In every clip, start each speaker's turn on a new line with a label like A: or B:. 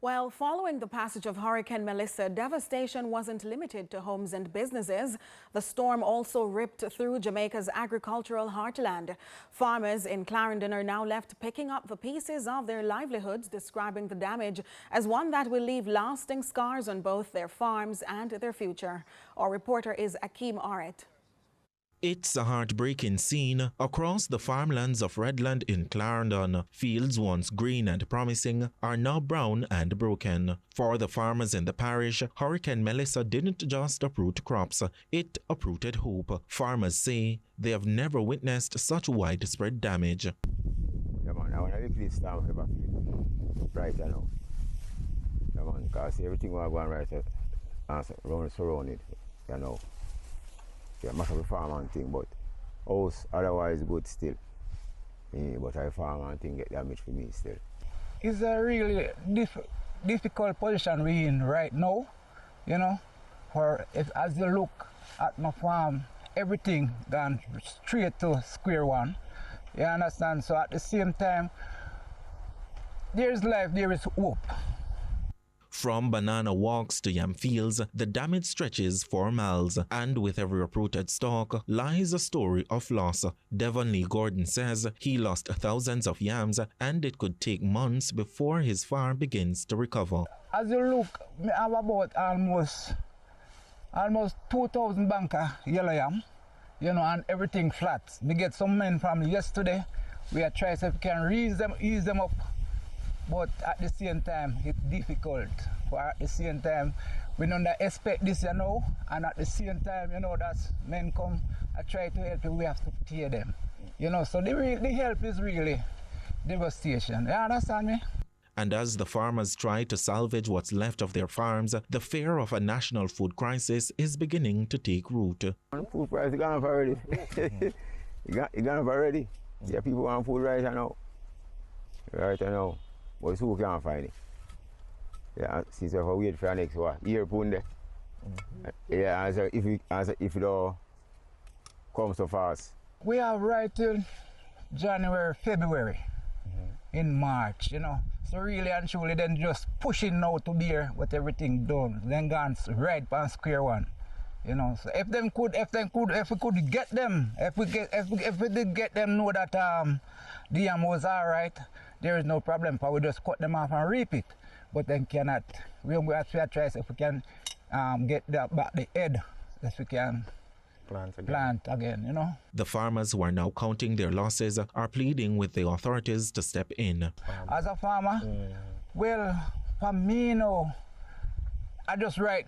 A: Well, following the passage of Hurricane Melissa, devastation wasn't limited to homes and businesses. The storm also ripped through Jamaica's agricultural heartland. Farmers in Clarendon are now left picking up the pieces of their livelihoods, describing the damage as one that will leave lasting scars on both their farms and their future. Our reporter is Akeem Aret.
B: It's a heartbreaking scene across the farmlands of Redland in Clarendon. Fields once green and promising are now brown and broken. For the farmers in the parish, Hurricane Melissa didn't just uproot crops, it uprooted hope. Farmers say they have never witnessed such widespread damage.
C: Yeah, man, I want to look this storm ever feel right now. Yeah, man, because everything was going right surrounded, you know. Yeah, must have a farm and thing, but house otherwise good still. But I farm and thing get damaged for me still.
D: It's a really difficult position we're in right now, you know. For if as you look at my farm, everything gone straight to square one. You understand? So at the same time, there is life, there is hope.
B: From banana walks to yam fields, the damage stretches for miles, and with every uprooted stalk lies a story of loss. Devon Lee Gordon says he lost thousands of yams and it could take months before his farm begins to recover.
D: As you look, I have about almost 2,000 banker yellow yam, you know, and everything flat. We get some men from yesterday. We are trying to see if we can ease them up. But at the same time, it's difficult. But at the same time, we don't expect this, you know, and at the same time, you know, that men come and try to help you, we have to tear them. You know, so the help is really devastation. You understand me?
B: And as the farmers try to salvage what's left of their farms, the fear of a national food crisis is beginning to take root.
C: Food price is gone up already. It gone up already. Yeah, people want food right now. Right now. But who can't find it? Yeah, since we have to wait for the next year pound there. Yeah, if it all comes so fast.
D: We have right till January, February, in March, you know. So really and truly then just pushing now to there with everything done. Then gone right on square one. You know, so if we could get them, if we did get them know that the yam was all right, there is no problem. But we just cut them off and reap it. But then cannot. We have to try if we can get back the head, if we can plant again, you know.
B: The farmers who are now counting their losses are pleading with the authorities to step in.
D: As a farmer, well, for me, you know, I just write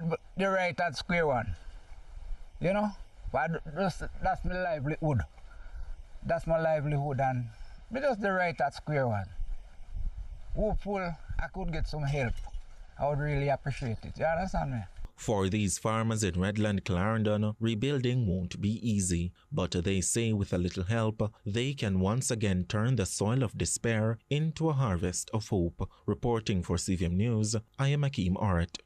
D: at square one. You know, but that's my livelihood. That's my livelihood, and we just the right at square one. Hopeful I could get some help. I would really appreciate it. You understand me?
B: For these farmers in Redland, Clarendon, rebuilding won't be easy, but they say with a little help, they can once again turn the soil of despair into a harvest of hope. Reporting for CVM News, I am Akeem Aret.